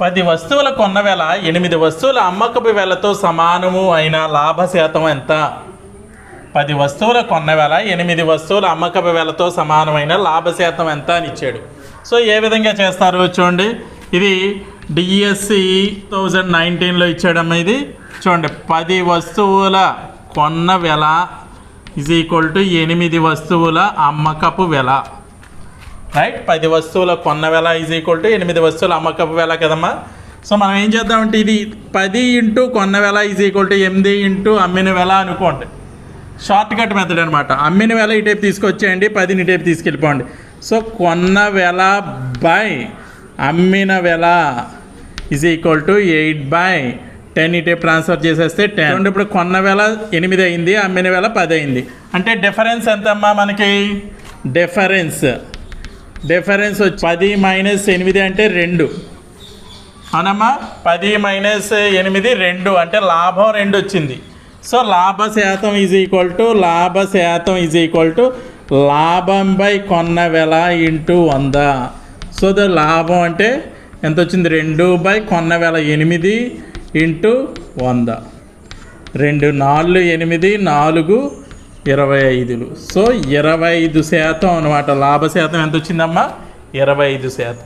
10 వస్తువుల కొన్న వేల 8 వస్తువుల అమ్మకపు వేలతో సమానము అయిన లాభ శాతం ఎంత? 10 వస్తువుల కొన్న వేల 8 వస్తువుల అమ్మకపు వేలతో సమానమైన లాభ శాతం ఎంత అని ఇచ్చాడు. సో ఏ విధంగా చేస్తారు చూడండి. ఇది డిఎస్సి 2019లో ఇచ్చాడమ్మా. ఇది చూడండి, 10 వస్తువుల కొన్న వెల ఈజ్ ఈక్వల్ టు 8 వస్తువుల అమ్మకపు వెల. రైట్, 10 వస్తువుల కొన్న వెల ఈజ్ ఈక్వల్ టు 8 వస్తువుల అమ్మకపు వెల కదమ్మా. సో మనం ఏం చేద్దామంటే ఇది 10 ఇంటూ కొన్న వెల ఈజ్ ఈక్వల్ టు 8 ఇంటూ అమ్మిన వెల అనుకోండి. షార్ట్ కట్ మెథడ్ అనమాట. అమ్మిన వెల ఈ టైప్ తీసుకొచ్చేయండి, 10ని టైప్ తీసుకెళ్ళిపోండి. సో కొన్న వెల బై అమ్మిన వెల ఈజ్ ఈక్వల్ టు 8/10 ఈ టైప్ ట్రాన్స్ఫర్ చేసేస్తే 10. ఇప్పుడు కొన్న వెల 8 అయింది, అమ్మిన వెల 10 అయింది. అంటే డిఫరెన్స్ ఎంతమ్మా మనకి? డిఫరెన్స్ వచ్చి 10 మైనస్ 8 అంటే 2 అవునమ్మా. 10 మైనస్ 8 2 అంటే లాభం 2 వచ్చింది. సో లాభ శాతం ఈజ్ ఈక్వల్ టు లాభం బై కొన్న వెల ఇంటూ 100. సో ద లాభం అంటే ఎంత వచ్చింది? 2 / కొన్న వెల 8 ఇంటూ 100. 2 4 8 4 25. సో 25% అనమాట. లాభ శాతం ఎంత వచ్చిందమ్మా? 25%.